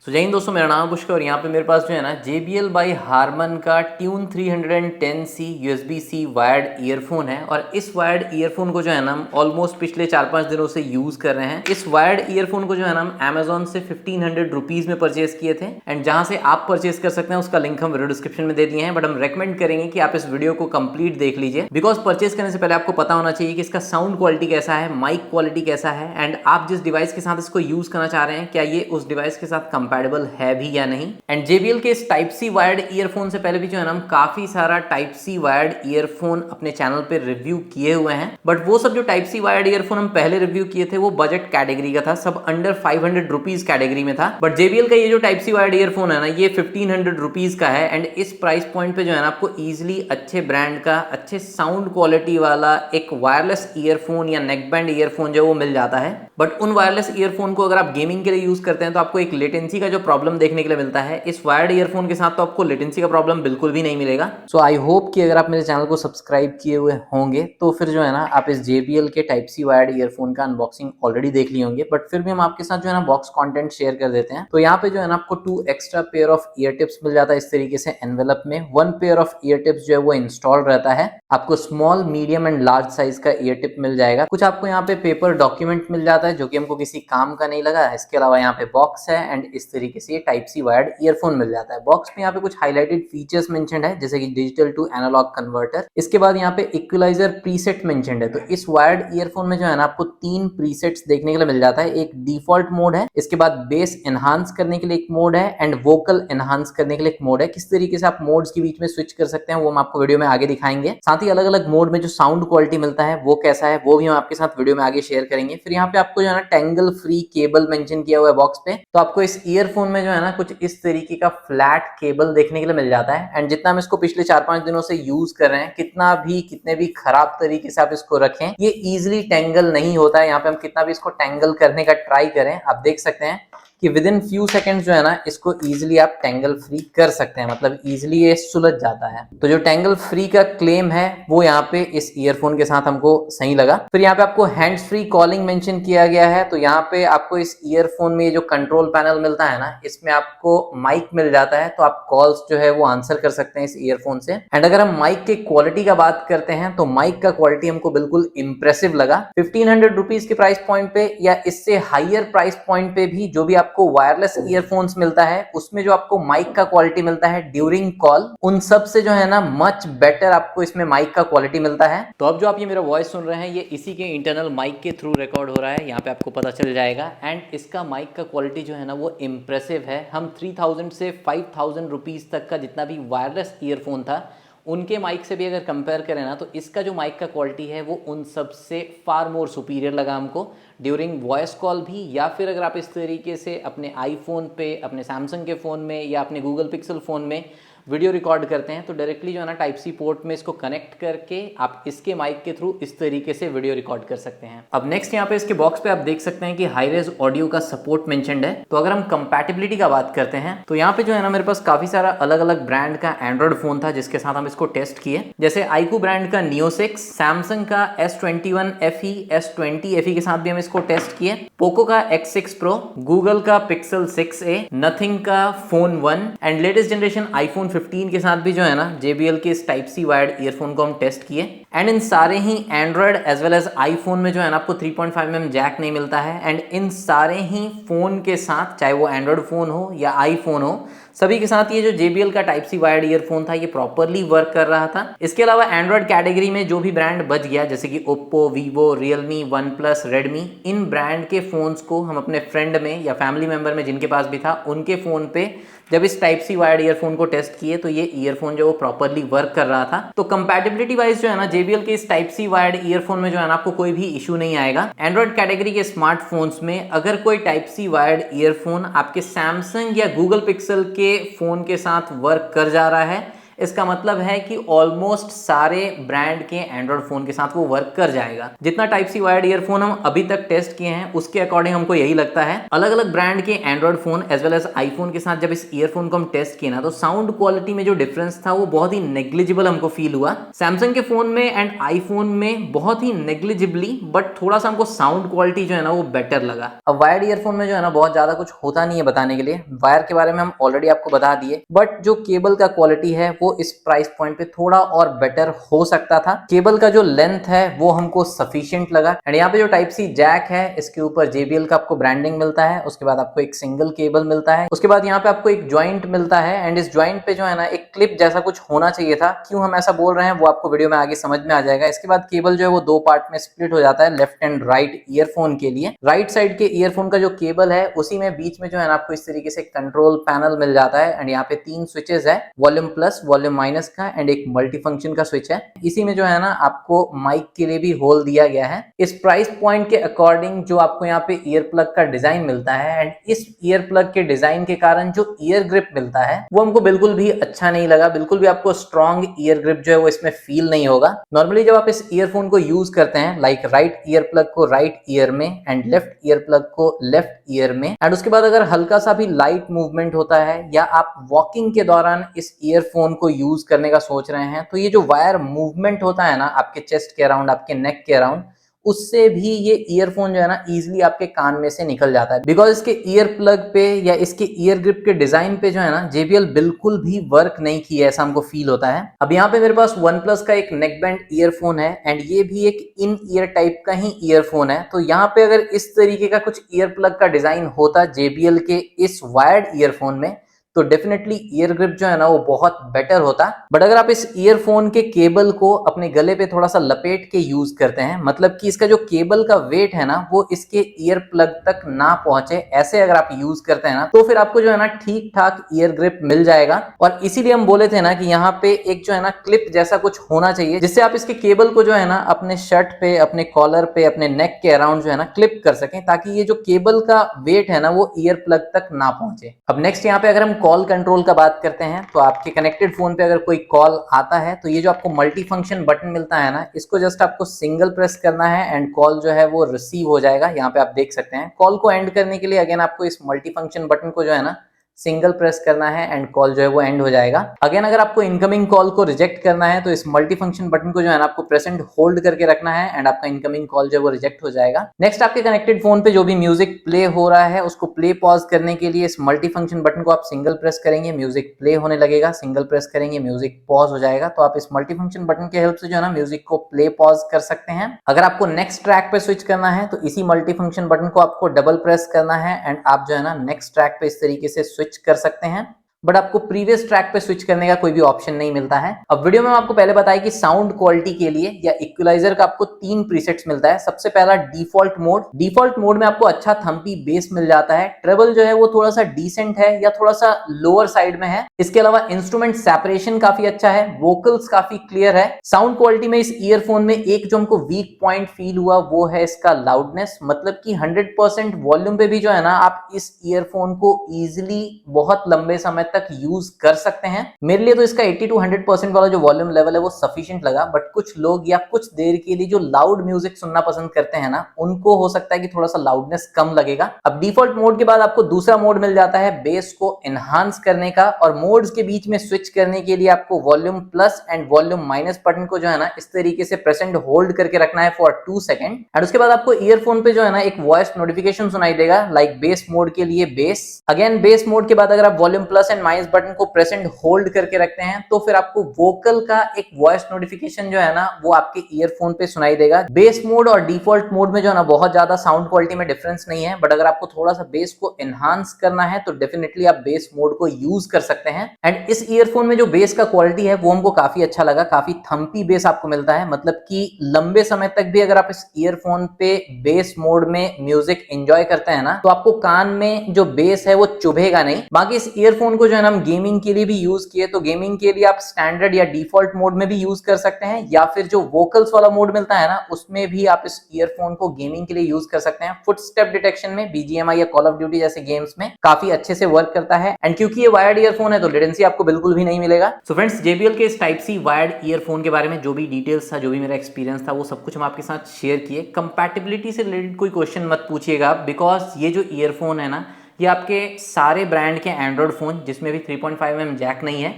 तो जय हिंद दोस्तों, मेरा नाम है पुष्कर और यहाँ पे मेरे पास जो है ना JBL बाई हारमन का tune 310C USB-C wired earphone है। और इस वायर्ड ईयरफोन को जो है ना हम ऑलमोस्ट पिछले 4-5 दिनों से यूज़ कर रहे हैं। इस वायर्ड ईयरफोन को जो है ना हम अमेजोन से 1500 रुपीज़ में परचेज किए थे एंड जहाँ से आप परचेज कर सकते हैं उसका लिंक हम वीडियो डिस्क्रिप्शन में दे दिए हैं। बट हम रेकमेंड करेंगे कि आप इस वीडियो को कंप्लीट देख लीजिए, बिकॉज परचेज करने से पहले आपको पता होना चाहिए कि इसका साउंड क्वालिटी कैसा है, माइक क्वालिटी कैसा है एंड आप जिस डिवाइस के साथ इसको यूज करना चाह रहे हैं क्या ये उस डिवाइस के साथ कंपैटिबल है भी या नहीं। एंड JBL के इस टाइप सी वायर्ड ईयरफोन से पहले भी जो है ना हम काफी सारा टाइप सी वायर्ड ईयरफोन अपने चैनल पे रिव्यू किए हुए हैं। बट वो सब जो टाइप सी वायर्ड ईयरफोन हम पहले रिव्यू किए थे वो बजट कैटेगरी का था, सब अंडर 500 रुपीज कैटेगरी में था। बट JBL का ये जो टाइप सी वायर्ड ईयरफोन है ना ये 1500 रुपीज का है एंड इस प्राइस पॉइंट पे जो है ना आपको इजिली अच्छे ब्रांड का अच्छे साउंड क्वालिटी वाला एक वायरलेस ईयरफोन या नेकबैंड ईयरफोन जो वो मिल जाता है। बट उन वायरलेस ईयरफोन को अगर आप गेमिंग के लिए यूज करते हैं तो आपको एक लेटेंसी का जो प्रॉब्लम देखने के लिए मिलता है, इस वायर्ड ईयरफोन के साथ तो आपको लेटेंसी का प्रॉब्लम बिल्कुल भी नहीं मिलेगा। सो आई होप कि अगर आप मेरे चैनल को सब्सक्राइब किए हुए होंगे तो फिर जो है ना आप इस JBL के टाइप सी वायर्ड ईयरफोन का अनबॉक्सिंग ऑलरेडी देख लिए होंगे। बट फिर भी हम आपके साथ जो है ना बॉक्स कंटेंट शेयर कर देते हैं। तो यहाँ पे जो है ना आपको 2 extra pair of ear tips मिल जाता है इस तरीके से एनवेलप में। 1 पेयर ऑफ ईयर टिप्स जो है वो इंस्टॉल रहता है। आपको small, medium and large size का ईयर टिप मिल जाएगा। कुछ आपको यहाँ पे पेपर डॉक्यूमेंट मिल जाता है जो कि हमको किसी काम का नहीं लगा। इसके अलावा यहाँ पे बॉक्स है एंड इस तरीके से टाइप सी वायर्ड ईयरफोन मिल जाता है। बॉक्स में यहाँ पे कुछ हाईलाइटेड फीचर्स मेंशन्ड है जैसे कि डिजिटल टू एनालॉग कन्वर्टर। इसके बाद यहाँ पे इक्वलाइजर प्रीसेट मेंशन्ड है। तो इस वायर्ड ईयरफोन में जो है ना आपको 3 प्रीसेट्स देखने के लिए मिल जाता है। एक डिफॉल्ट मोड है, इसके बाद बेस एनहांस करने के लिए एक मोड है एंड वोकल एनहांस करने के लिए एक मोड है। किस तरीके से आप मोड्स के बीच में स्विच कर सकते हैं वो हम आपको वीडियो में आगे दिखाएंगे। साथ ही अलग अलग मोड में जो साउंड क्वालिटी मिलता है वो कैसा है वो भी हम आपके साथ वीडियो में आगे शेयर करेंगे। फिर यहाँ पे आपको जो है ना टेंगल फ्री केबल मेंशन किया हुआ है बॉक्स पे। तो आपको इस ईयरफोन में जो है ना कुछ इस तरीके का फ्लैट केबल देखने के लिए मिल जाता है एंड जितना हम इसको पिछले 4-5 दिनों से यूज कर रहे हैं, कितने भी खराब तरीके से आप इसको रखें ये इजिली टेंगल नहीं होता है। यहाँ पे हम कितना भी इसको टेंगल करने का ट्राई करें, आप देख सकते हैं कि विद इन फ्यू सेकेंड्स जो है ना इसको इजिली आप टेंगल फ्री कर सकते हैं, मतलब इजिली ये सुलझ जाता है। तो जो टेंगल फ्री का क्लेम है वो यहाँ पे इस ईयरफोन के साथ हमको सही लगा। फिर यहाँ पे आपको हैंड्स फ्री कॉलिंग मेंशन किया गया है। तो यहाँ पे आपको इस ईयरफोन में जो कंट्रोल पैनल मिलता है ना इसमें आपको माइक मिल जाता है, तो आप कॉल्स जो है वो आंसर कर सकते हैं इस ईयरफोन से। एंड अगर हम माइक के क्वालिटी का बात करते हैं तो माइक का क्वालिटी हमको बिल्कुल इंप्रेसिव लगा। 1500 रुपीज के प्राइस पॉइंट पे या इससे हाइयर प्राइस पॉइंट पे भी जो भी आपको वायरलेस ईयरफोन्स मिलता है उसमें जो आपको माइक का क्वालिटी मिलता है ड्यूरिंग कॉल, उन सब से जो है ना मच बेटर आपको इसमें माइक का क्वालिटी मिलता है। तो अब जो आप ये मेरा वॉइस सुन रहे हैं ये इसी के इंटरनल माइक के थ्रू रिकॉर्ड हो रहा है, यहाँ पे आपको पता चल जाएगा। एंड इसका माइक का क्वालिटी जो है ना वो इम्प्रेसिव है। हम 3000 से 5000 रुपीज तक का जितना भी वायरलेस ईयरफोन था उनके माइक से भी अगर कंपेयर करें ना तो इसका जो माइक का क्वालिटी है वो उन सब से फार मोर सुपीरियर लगा हमको ड्यूरिंग वॉइस कॉल भी। या फिर अगर आप इस तरीके से अपने आईफोन पे, अपने सैमसंग के फ़ोन में या अपने गूगल पिक्सल फ़ोन में वीडियो रिकॉर्ड करते हैं तो डायरेक्टली जो है ना टाइप सी पोर्ट में इसको कनेक्ट करके आप इसके माइक के थ्रू इस तरीके से वीडियो रिकॉर्ड कर सकते हैं। अब नेक्स्ट यहाँ पे इसके बॉक्स पे आप देख सकते हैं कि हाई रेज ऑडियो का सपोर्ट मेंशन्ड है। तो अगर हम कंपैटिबिलिटी का बात करते हैं तो यहाँ पे जो है ना मेरे पास काफी सारा अलग अलग ब्रांड का एंड्रॉइड फोन था जिसके साथ हम इसको टेस्ट किए, जैसे iQOO ब्रांड का Neo 6, सैमसंग का S21 FE, S20 FE के साथ भी हम इसको टेस्ट किए, पोको का X6 Pro, गूगल का Pixel 6a, नथिंग का phone 1 and latest generation iPhone 15 के साथ भी जो है ना JBL के इस टाइप सी वायर्ड ईयरफोन को हम टेस्ट किए। एंड इन सारे ही Android as well as iPhone में जो है ना आपको 3.5mm जैक नहीं मिलता है। एंड इन सारे ही फोन के साथ, चाहे वो एंड्रॉइड फोन हो या आईफोन हो, सभी के साथ ये जो JBL का टाइप सी वायर्ड ईयरफोन था ये प्रॉपरली वर्क कर रहा था। इसके अलावा एंड्रॉइड कैटेगरी में जो भी ब्रांड बच गया जैसे कि Oppo, Vivo, Realme, OnePlus, Redmi, इन ब्रांड के फोन्स को हम अपने फ्रेंड में या फैमिली मेंबर में जिनके पास भी था उनके फोन पे जब इस टाइप सी वायर्ड ईयरफोन को टेस्ट किए तो ये ईयरफोन जो वो प्रॉपरली वर्क कर रहा था। तो कंपैटिबिलिटी वाइज जो है ना JBL के इस टाइप सी वायर्ड ईयरफोन में जो है ना आपको कोई भी इशू नहीं आएगा। एंड्रॉइड कैटेगरी के स्मार्टफोन्स में अगर कोई टाइप सी वायर्ड ईयरफोन आपके सैमसंग या गूगल पिक्सल के फोन के साथ वर्क कर जा रहा है इसका मतलब है कि ऑलमोस्ट सारे ब्रांड के एंड्रॉइड फोन के साथ वो वर्क कर जाएगा। जितना टाइप सी वायर्ड ईयरफोन हम अभी तक टेस्ट किए हैं उसके अकॉर्डिंग हमको यही लगता है। अलग अलग ब्रांड के android phone as well as iPhone के साथ जब इस ईयरफोन को हम टेस्ट किए ना, तो साउंड क्वालिटी में जो डिफरेंस था वो बहुत ही नेग्लिजिबल हमको फील हुआ। सैमसंग के फोन में एंड आईफोन में बहुत ही नेग्लिजिबली, बट थोड़ा सा हमको साउंड क्वालिटी जो है ना वो बेटर लगा। अब वायर्ड ईयरफोन में जो है ना बहुत ज्यादा कुछ होता नहीं है बताने के लिए, वायर के बारे में हम ऑलरेडी आपको बता दिए, बट जो केबल का क्वालिटी है वो इस प्राइस पॉइंट पे थोड़ा और बेटर हो सकता था। केबल का जो लेंथ है वो हमको सफिशिएंट लगा। एंड यहाँ पे जो टाइप सी जैक है इसके ऊपर JBL का आपको ब्रांडिंग मिलता है, उसके बाद आपको एक सिंगल केबल मिलता है, उसके बाद यहाँ पे आपको एक ज्वाइंट मिलता है एंड इस ज्वाइंट पे जो है ना एक क्लिप जैसा कुछ होना चाहिए था। क्यों हम ऐसा बोल रहे हैं वो आपको वीडियो में आगे समझ में आ जाएगा। इसके बाद केबल जो है वो दो पार्ट में स्प्लिट हो जाता है लेफ्ट एंड राइट ईयरफोन के लिए। राइट साइड के ईयरफोन का जो केबल है उसी में बीच में जो है ना आपको इस तरीके से कंट्रोल पैनल मिल जाता है एंड यहाँ पे 3 स्विचेस है, वॉल्यूम प्लस वॉल्यूम माइनस का एंड एक मल्टी फंक्शन का स्विच है। इसी में जो है ना आपको माइक के लिए भी होल दिया गया है। इस प्राइस पॉइंट के अकॉर्डिंग जो आपको यहाँ पे ईयर प्लग का डिजाइन मिलता है एंड इस ईयर प्लग के डिजाइन के कारण जो ईयर ग्रिप मिलता है वो हमको बिल्कुल भी अच्छा नहीं लगा। बिल्कुल भी आपको स्ट्रॉन्ग ईयर ग्रिप जो है वो इसमें फील नहीं होगा। नॉर्मली जब आप इस ईयरफोन को यूज करते हैं लाइक राइट ईयर प्लग को राइट ईयर में एंड लेफ्ट ईयर प्लग को लेफ्ट ईयर में, एंड उसके बाद अगर हल्का सा भी लाइट मूवमेंट होता है या आप वॉकिंग के दौरान इस ईयरफोन को यूज करने का सोच रहे हैं, तो ये जो वायर मूवमेंट होता है ना आपके चेस्ट के अराउंड, आपके नेक के अराउंड, उससे भी ये ईयरफोन जो है ना इजीली आपके कान में से निकल जाता है। बिकॉज इसके ईयर प्लग पे या इसके ईयर ग्रिप के डिजाइन पे जो है ना JBL बिल्कुल भी वर्क नहीं किया है, ऐसा हमको फील होता है। अब यहाँ पे मेरे पास OnePlus का एक नेक बैंड ईयरफोन है एंड ये भी एक इन ईयर टाइप का ही ईयरफोन है। तो यहाँ पे अगर इस तरीके का कुछ ईयर प्लग का डिजाइन होता JBL के इस वायर्ड ईयरफोन में तो डेफिनेटली ईयर ग्रिप जो है ना वो बहुत बेटर होता। बट अगर आप इस ईयरफोन के केबल को अपने गले पे थोड़ा सा लपेट के यूज करते हैं, मतलब कि इसका जो केबल का वेट है ना वो इसके ईयर प्लग तक ना पहुंचे, ऐसे अगर आप यूज करते हैं ना तो फिर आपको जो है ना ठीक ठाक ईयर ग्रिप मिल जाएगा। और इसीलिए हम बोले थे ना कि यहाँ पे एक जो है ना क्लिप जैसा कुछ होना चाहिए जिससे आप इसके केबल को जो है ना अपने शर्ट पे, अपने कॉलर पे, अपने नेक के अराउंड जो है ना क्लिप कर सकें, ताकि ये जो केबल का वेट है ना वो ईयर प्लग तक ना पहुंचे। अब नेक्स्ट यहाँ पे अगर हम कॉल कंट्रोल का बात करते हैं तो आपके कनेक्टेड फोन पे अगर कोई कॉल आता है तो ये जो आपको मल्टी फंक्शन बटन मिलता है ना, इसको जस्ट आपको सिंगल प्रेस करना है एंड कॉल जो है वो रिसीव हो जाएगा। यहाँ पे आप देख सकते हैं कॉल को एंड करने के लिए अगेन आपको इस मल्टी फंक्शन बटन को जो है ना सिंगल प्रेस करना है एंड कॉल जो है वो एंड हो जाएगा। अगेन अगर आपको इनकमिंग कॉल को रिजेक्ट करना है तो इस मल्टी फंक्शन बटन को जो है ना आपको प्रेस एंड होल्ड करके रखना है एंड आपका इनकमिंग कॉल जो है वो रिजेक्ट हो जाएगा। नेक्स्ट आपके कनेक्टेड फोन पे जो भी म्यूजिक प्ले हो रहा है उसको प्ले पॉज करने के लिए इस मल्टी फंक्शन बटन को आप सिंगल प्रेस करेंगे, म्यूजिक प्ले होने लगेगा, सिंगल प्रेस करेंगे, म्यूजिक पॉज हो जाएगा। तो आप इस मल्टी फंक्शन बटन के हेल्प से जो है ना म्यूजिक को प्ले पॉज कर सकते हैं। अगर आपको नेक्स्ट ट्रैक पे स्विच करना है तो इसी मल्टी फंक्शन बटन को आपको डबल प्रेस करना है एंड आप जो है ना नेक्स्ट ट्रैक पे इस तरीके से स्विच कर सकते हैं। बट आपको प्रीवियस ट्रैक पे स्विच करने का कोई भी ऑप्शन नहीं मिलता है। अब वीडियो में आपको पहले बताया कि साउंड क्वालिटी के लिए या इक्वलाइजर का आपको 3 प्रीसेट्स मिलता है। सबसे पहला डिफॉल्ट मोड। डिफॉल्ट मोड में आपको अच्छा थम्पी बेस मिल जाता है। ट्रेबल जो है वो थोड़ा सा डिसेंट है या थोड़ा सा लोअर साइड में है। इसके अलावा इंस्ट्रूमेंट सेपरेशन काफी अच्छा है, वोकल्स काफी क्लियर है। साउंड क्वालिटी में इस ईयरफोन में एक जो हमको वीक पॉइंट फील हुआ वो है इसका लाउडनेस, मतलब कि 100% वॉल्यूम पे भी जो है ना आप इस ईयरफोन को इजिली बहुत लंबे समय तक यूज कर सकते हैं। मेरे लिए तो इसका 80 to 100% वाला जो वॉल्यूम लेवल है वो सफिशिएंट लगा। बट कुछ लोग या कुछ देर के लिए जो लाउड म्यूजिक सुनना पसंद करते हैं ना, उनको हो सकता है कि थोड़ा सा लाउडनेस कम लगेगा। अब डिफॉल्ट मोड के बाद आपको दूसरा मोड मिल जाता है बेस को एनहांस करने का, और मोड्स के बीच में स्विच करने के लिए आपको volume plus and volume minus button को जो है ना इस तरीके से प्रेस एंड होल्ड करके रखना है फॉर 2 सेकंड। और उसके बाद आपको ईयरफोन पे जो है ना एक वॉइस नोटिफिकेशन सुनाई देगा, लाइक बेस मोड के लिए बेस। अगेन बेस मोड के बाद अगर आप volume plus and minus button को प्रेस एंड होल्ड करके रखते हैं तो फिर आपको वोकल का एक वॉइस नोटिफिकेशन जो है ना वो आपके ईयरफोन पे सुनाई देगा। बेस मोड और डिफॉल्ट मोड में जो है ना बहुत ज्यादा साउंड क्वालिटी में डिफरेंस नहीं है, बट अगर आपको थोड़ा सा बेस को एनहांस करना है तो डेफिनेटली आप बेस मोड को यूज कर सकते हैं। एंड इस ईयरफोन में जो बेस का क्वालिटी है वो हमको काफी अच्छा लगा, काफी थम्पी बेस आपको मिलता है, मतलब कि लंबे समय तक भी अगर आप इस ईयरफोन पे बेस मोड में म्यूजिक एंजॉय करते हैं ना तो आपको कान में जो बेस है वो चुभेगा नहीं। बाकी इस ईयरफोन को को जो है ना हम गेमिंग के लिए भी यूज किए, तो गेमिंग के लिए आप स्टैंडर्ड या डिफॉल्ट मोड में भी यूज कर सकते हैं, या फिर जो वोकल्स वाला मोड मिलता है ना उसमें भी आप इस ईयरफोन को गेमिंग के लिए यूज कर सकते हैं। फुट स्टेप डिटेक्शन में BGMI या कॉल ऑफ ड्यूटी जैसे गेम्स में काफी अच्छे से वर्क करता है। एंड क्योंकि ये वायर्ड ईयरफोन है तो लेटेंसी आपको बिल्कुल भी नहीं मिलेगा। सो फ्रेंड्स, JBL के इस टाइप सी वायर्ड ईयरफोन के बारे में जो भी डिटेल्स था, जो भी मेरा एक्सपीरियंस था, वो सब कुछ हम आपके साथ शेयर किए। कंपैटिबिलिटी से रिलेटेड कोई क्वेश्चन मत पूछिएगा, बिकॉज ये जो ईयरफोन है ना ये आपके सारे ब्रांड के एंड्रॉयड फोन जिसमें भी 3.5mm जैक नहीं है,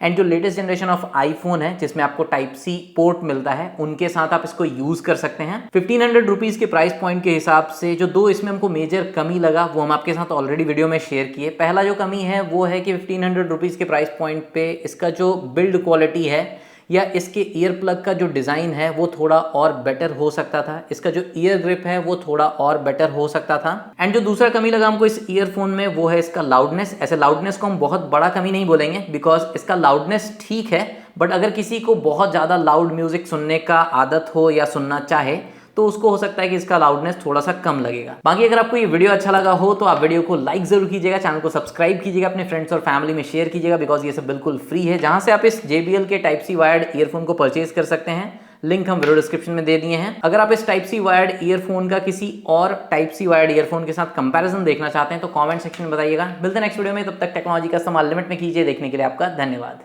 एंड जो लेटेस्ट जनरेशन ऑफ आईफोन है जिसमें आपको टाइप सी पोर्ट मिलता है, उनके साथ आप इसको यूज कर सकते हैं। 1500 रुपीज के प्राइस पॉइंट के हिसाब से जो दो इसमें हमको मेजर कमी लगा वो हम आपके साथ ऑलरेडी वीडियो में शेयर किए। पहला जो कमी है वो है कि 1500 रुपीज के प्राइस पॉइंट पे इसका जो बिल्ड क्वालिटी है या इसके ईयर प्लग का जो डिज़ाइन है वो थोड़ा और बेटर हो सकता था, इसका जो ईयर ग्रिप है वो थोड़ा और बेटर हो सकता था। एंड जो दूसरा कमी लगा हमको इस ईयरफोन में वो है इसका लाउडनेस। ऐसे लाउडनेस को हम बहुत बड़ा कमी नहीं बोलेंगे, बिकॉज इसका लाउडनेस ठीक है, बट अगर किसी को बहुत ज़्यादा लाउड म्यूजिक सुनने का आदत हो या सुनना चाहे तो उसको हो सकता है कि इसका लाउडनेस थोड़ा सा कम लगेगा। बाकी अगर आपको ये वीडियो अच्छा लगा हो तो आप वीडियो को लाइक जरूर कीजिएगा, चैनल को सब्सक्राइब कीजिएगा, अपने फ्रेंड्स और फैमिली में शेयर कीजिएगा, बिकॉज ये सब बिल्कुल फ्री है। जहां से आप इस JBL के टाइप सी वायर्ड ईयरफोन को परचेज कर सकते हैं, लिंक हम वीडियो डिस्क्रिप्शन में दे दिए हैं। अगर आप इस टाइप सी वायर्ड ईयरफोन का किसी और टाइप सी वायर्ड ईयरफोन के साथ कंपैरिजन देखना चाहते हैं तो कमेंट सेक्शन में बताइएगा। मिलते हैं नेक्स्ट वीडियो में, तब तक टेक्नोलॉजी का इस्तेमाल लिमिट में कीजिए। देखने के लिए आपका धन्यवाद।